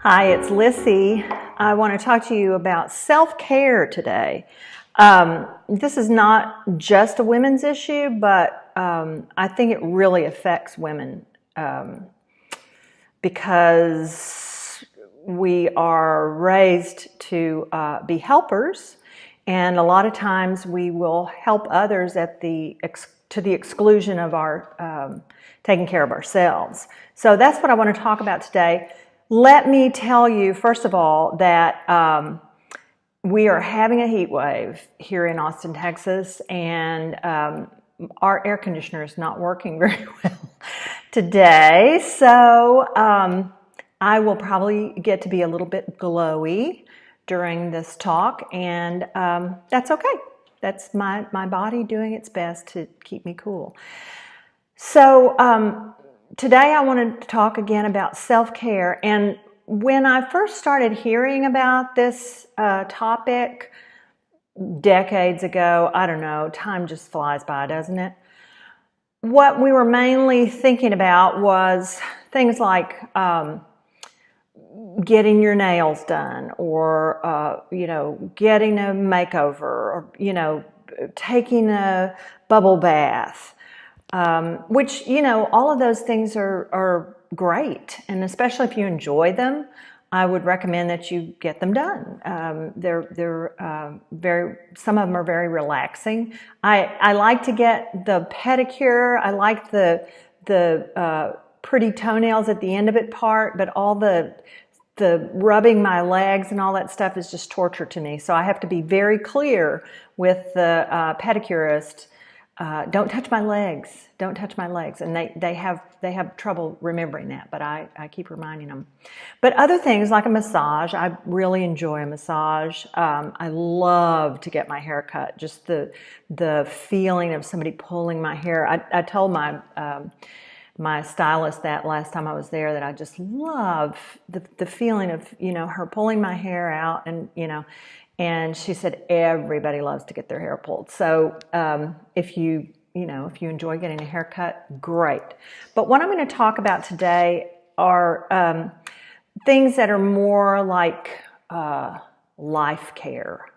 Hi, it's Lissie. I want to talk to you about self-care today. This is not just a women's issue, but I think it really affects women because we are raised to be helpers, and a lot of times we will help others to the exclusion of our taking care of ourselves. So that's what I want to talk about today. Let me tell you, first of all, that we are having a heat wave here in Austin, Texas, and our air conditioner is not working very well today. So I will probably get to be a little bit glowy during this talk, and that's okay. That's my body doing its best to keep me cool. So today I wanted to talk again about self-care. And when I first started hearing about this topic decades ago, I don't know, time just flies by, doesn't it? What we were mainly thinking about was things like getting your nails done, or getting a makeover, or taking a bubble bath. Which, all of those things are great. And especially if you enjoy them, I would recommend that you get them done. Some of them are very relaxing. I like to get the pedicure. I like the pretty toenails at the end of it part, but all the rubbing my legs and all that stuff is just torture to me. So I have to be very clear with the pedicurist. Don't touch my legs. Don't touch my legs. And they have trouble remembering that, but I keep reminding them. But other things like a massage, I really enjoy a massage. I love to get my hair cut. Just the feeling of somebody pulling my hair. I told my stylist that last time I was there, that I just love the feeling of her pulling my hair out, and she said everybody loves to get their hair pulled. So if you enjoy getting a haircut, great. But what I'm going to talk about today are things that are more like life care,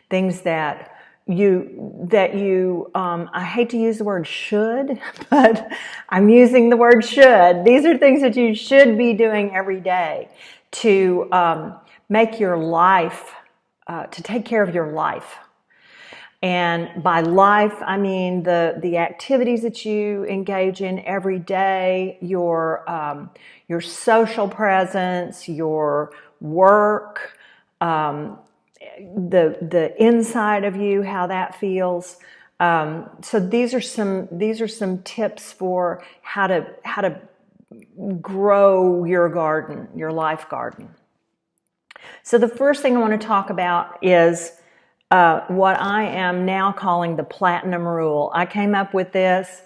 things that you I hate to use the word should, but I'm using the word should. These are things that you should be doing every day to make your life, to take care of your life. And by life, I mean the activities that you engage in every day, your social presence, your work, the inside of you, how that feels. So these are some tips for how to grow your garden, your life garden. So the first thing I want to talk about is what I am now calling the platinum rule. I came up with this,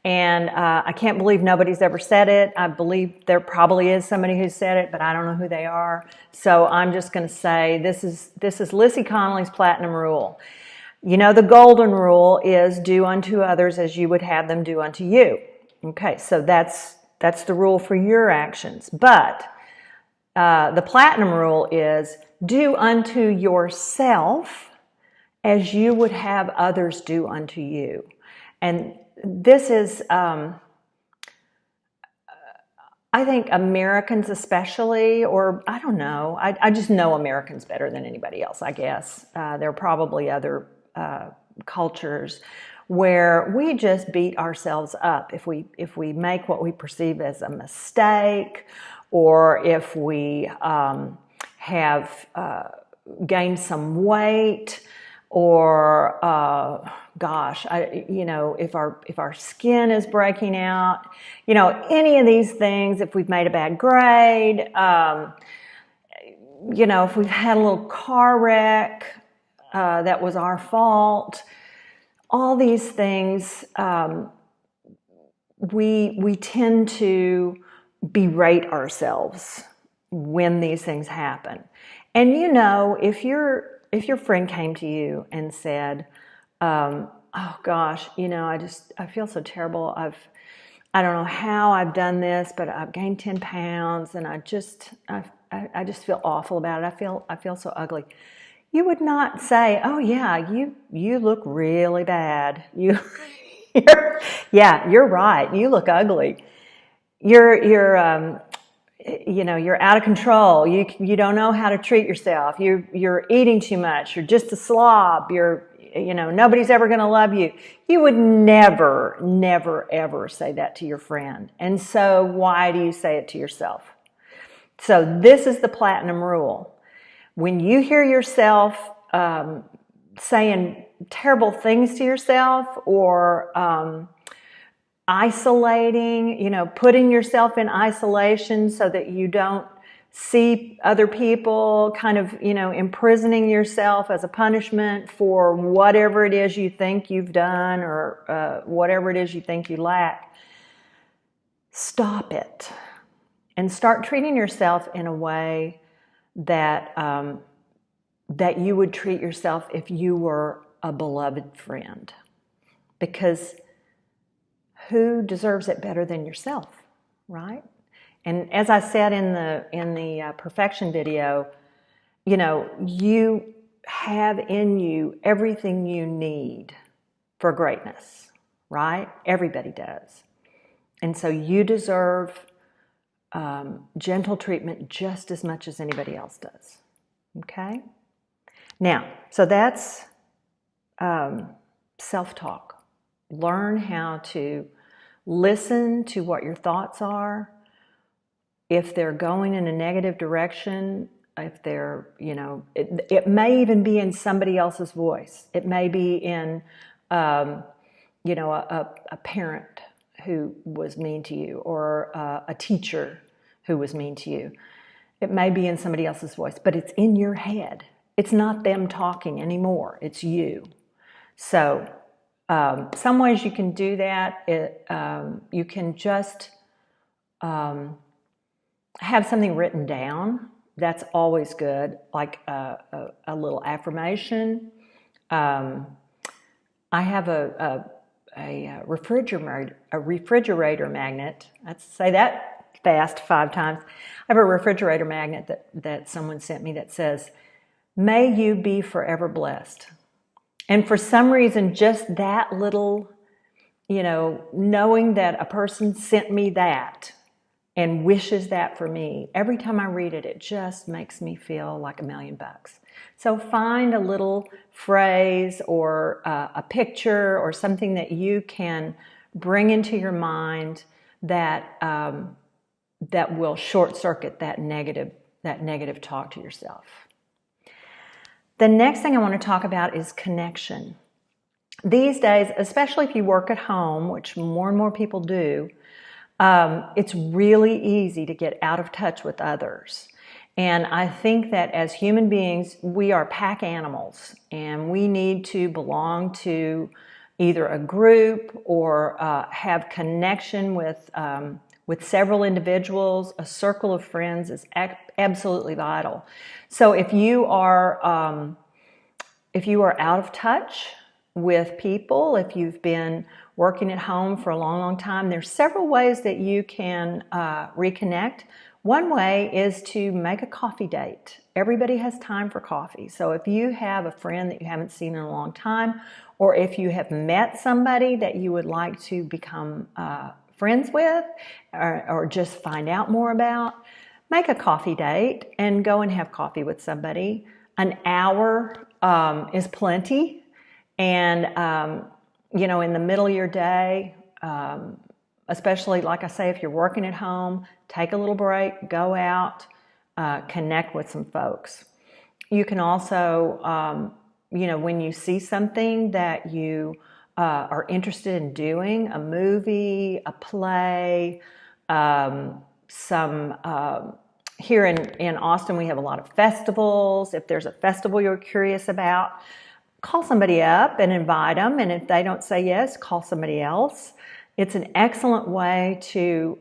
and I can't believe nobody's ever said it. I believe there probably is somebody who said it, but I don't know who they are. So I'm just going to say this is Lissie Connelly's platinum rule. The golden rule is do unto others as you would have them do unto you. Okay, so that's the rule for your actions. But the platinum rule is do unto yourself as you would have others do unto you. And this is, I think Americans especially, or I don't know, I just know Americans better than anybody else, I guess. There are probably other cultures where we just beat ourselves up if we make what we perceive as a mistake, or if we have gained some weight, or if our skin is breaking out, any of these things, if we've made a bad grade, if we've had a little car wreck that was our fault, all these things, we tend to berate ourselves when these things happen. And if your friend came to you and said, oh gosh, I feel so terrible. I don't know how I've done this, but I've gained 10 pounds and I just feel awful about it. I feel so ugly. You would not say, oh yeah, you look really bad. You're right. You look ugly. You're out of control. You don't know how to treat yourself. You're eating too much. You're just a slob. Nobody's ever going to love you. You would never, never, ever say that to your friend. And so why do you say it to yourself? So this is the platinum rule. When you hear yourself saying terrible things to yourself, or isolating, putting yourself in isolation so that you don't see other people, kind of, imprisoning yourself as a punishment for whatever it is you think you've done, or whatever it is you think you lack. Stop it and start treating yourself in a way that that you would treat yourself if you were a beloved friend. Because who deserves it better than yourself, right? And as I said in the perfection video, you have in you everything you need for greatness, right? Everybody does. And so you deserve gentle treatment just as much as anybody else does, okay? Now, so that's self-talk. Learn how to listen to what your thoughts are. If they're going in a negative direction, if they're, it may even be in somebody else's voice. It may be in, a parent who was mean to you, or a teacher who was mean to you. It may be in somebody else's voice, but it's in your head. It's not them talking anymore. It's you. So some ways you can do that. You can just have something written down. That's always good, like a little affirmation. I have a refrigerator magnet. Let's say that fast 5 times. I have a refrigerator magnet that someone sent me that says, "May you be forever blessed." And for some reason, just that little, knowing that a person sent me that and wishes that for me, every time I read it, it just makes me feel like $1,000,000. So find a little phrase or a picture or something that you can bring into your mind that that will short circuit that negative talk to yourself. The next thing I want to talk about is connection. These days, especially if you work at home, which more and more people do, it's really easy to get out of touch with others. And I think that as human beings, we are pack animals, and we need to belong to either a group or have connection with several individuals. A circle of friends is absolutely vital. So if you are out of touch with people, if you've been working at home for a long, long time, there's several ways that you can reconnect. One way is to make a coffee date. Everybody has time for coffee. So if you have a friend that you haven't seen in a long time, or if you have met somebody that you would like to become friends with, or just find out more about, make a coffee date and go and have coffee with somebody. An hour is plenty. And, in the middle of your day, especially, like I say, if you're working at home, take a little break, go out, connect with some folks. You can also, when you see something that you are interested in doing, a movie, a play, here in Austin, we have a lot of festivals. If there's a festival you're curious about, call somebody up and invite them. And if they don't say yes, call somebody else. It's an excellent way to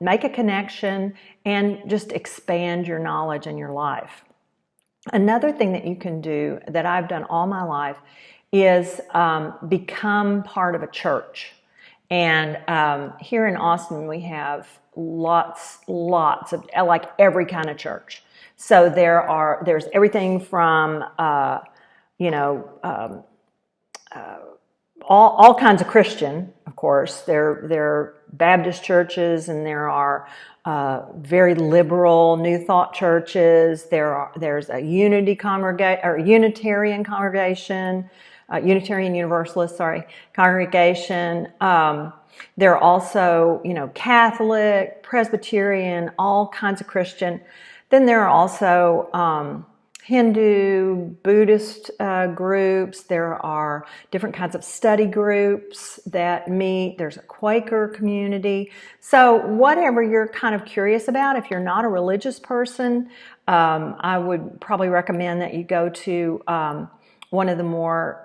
make a connection and just expand your knowledge in your life. Another thing that you can do that I've done all my life is become part of a church. And here in Austin, we have lots of, like, every kind of church. So there's everything from, all kinds of Christian, of course. There are Baptist churches, and there are very liberal New Thought churches. There's a Unitarian congregation, Unitarian Universalist, congregation. There are also, Catholic, Presbyterian, all kinds of Christian. Then there are also Hindu, Buddhist groups. There are different kinds of study groups that meet. There's a Quaker community. So whatever you're kind of curious about, if you're not a religious person, I would probably recommend that you go to one of the more,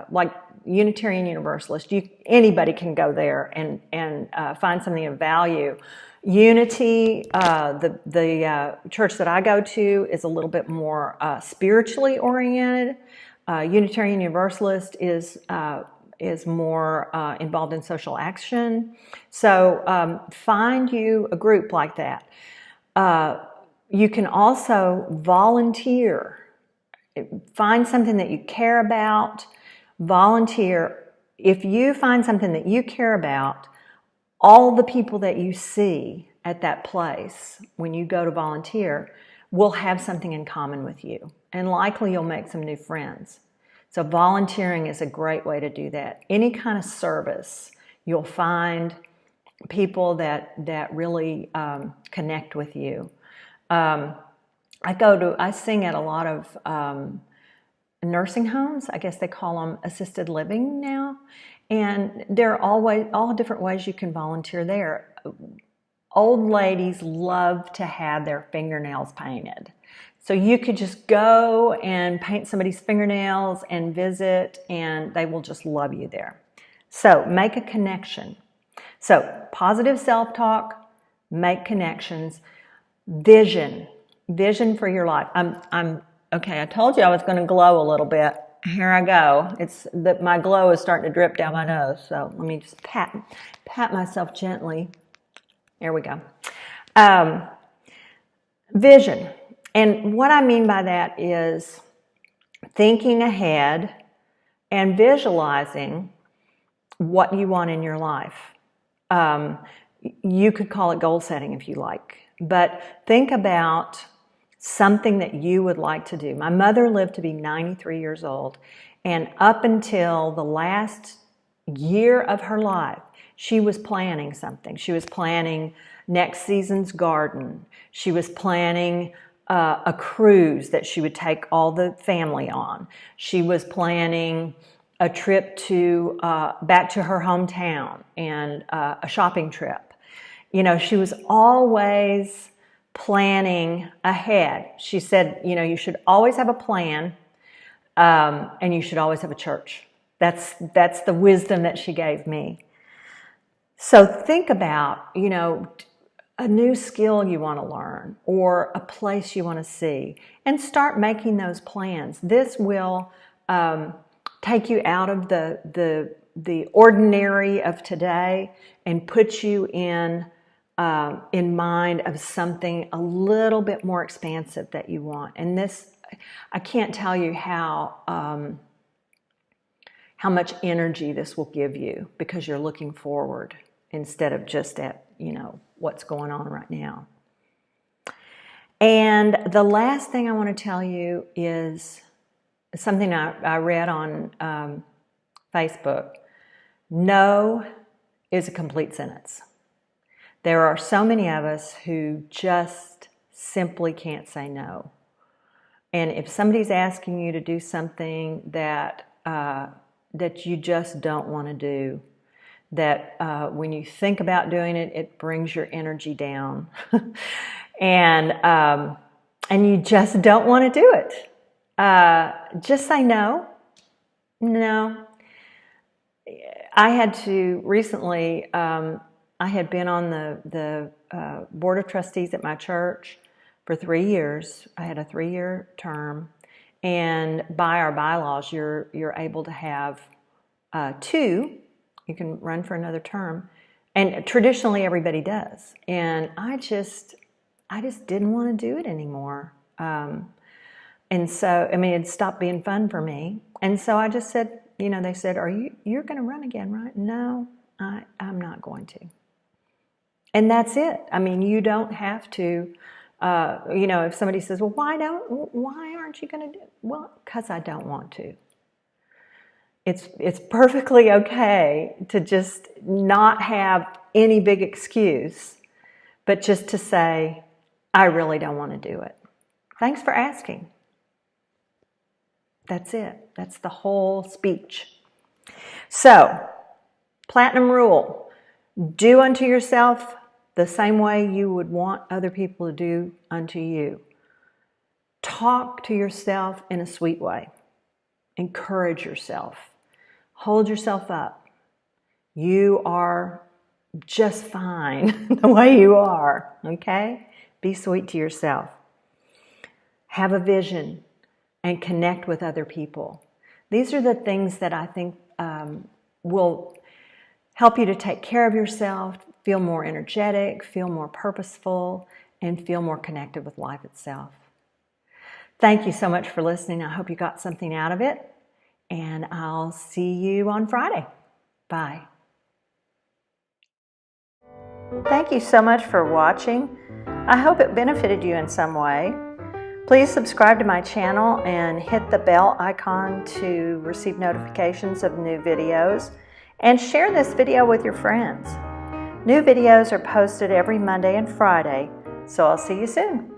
like Unitarian Universalist. Anybody can go there and find something of value. Unity, the church that I go to, is a little bit more spiritually oriented. Unitarian Universalist is more involved in social action. So find you a group like that. You can also volunteer. Find something that you care about. Volunteer. If you find something that you care about, all the people that you see at that place when you go to volunteer will have something in common with you, and likely you'll make some new friends. So volunteering is a great way to do that. Any kind of service, you'll find people that really connect with you. I sing at a lot of nursing homes. I guess they call them assisted living now. And there are all different ways you can volunteer there. Old ladies love to have their fingernails painted. So you could just go and paint somebody's fingernails and visit, and they will just love you there. So make a connection. So positive self-talk, make connections, vision for your life. Okay, I told you I was going to glow a little bit. Here I go. It's that my glow is starting to drip down my nose. So let me just pat myself gently. There we go. Vision. And what I mean by that is thinking ahead and visualizing what you want in your life. You could call it goal setting if you like, but think about something that you would like to do. My mother lived to be 93 years old, and up until the last year of her life, she was planning something. She was planning next season's garden. She was planning a cruise that she would take all the family on. She was planning a trip back to her hometown and a shopping trip. She was always planning ahead. She said, you should always have a plan, and you should always have a church. That's the wisdom that she gave me. So think about, a new skill you want to learn or a place you want to see, and start making those plans. This will take you out of the ordinary of today and put you in mind of something a little bit more expansive that you want. And this, I can't tell you how much energy this will give you, because you're looking forward instead of just at, what's going on right now. And the last thing I want to tell you is something I read on Facebook. No is a complete sentence. There are so many of us who just simply can't say no. And if somebody's asking you to do something that you just don't want to do, that when you think about doing it, it brings your energy down, and you just don't want to do it, just say no. No. I had to recently. I had been on the board of trustees at my church for 3 years. I had a 3-year term, and by our bylaws, you're able to have 2. You can run for another term. And traditionally everybody does. And I just didn't want to do it anymore. And so, I mean, it stopped being fun for me. And so I just said, you know, they said, you're going to run again, right? No, I'm not going to. And that's it. I mean, you don't have to, you know, if somebody says, well, why aren't you going to do it? Well, because I don't want to. It's perfectly okay to just not have any big excuse, but just to say, I really don't want to do it. Thanks for asking. That's it. That's the whole speech. So, platinum rule. Do unto yourself the same way you would want other people to do unto you. Talk to yourself in a sweet way. Encourage yourself. Hold yourself up. You are just fine the way you are, okay? Be sweet to yourself. Have a vision and connect with other people. These are the things that I think will help you to take care of yourself, feel more energetic, feel more purposeful, and feel more connected with life itself. Thank you so much for listening. I hope you got something out of it, and I'll see you on Friday. Bye. Thank you so much for watching. I hope it benefited you in some way. Please subscribe to my channel and hit the bell icon to receive notifications of new videos, and share this video with your friends. New videos are posted every Monday and Friday, so I'll see you soon.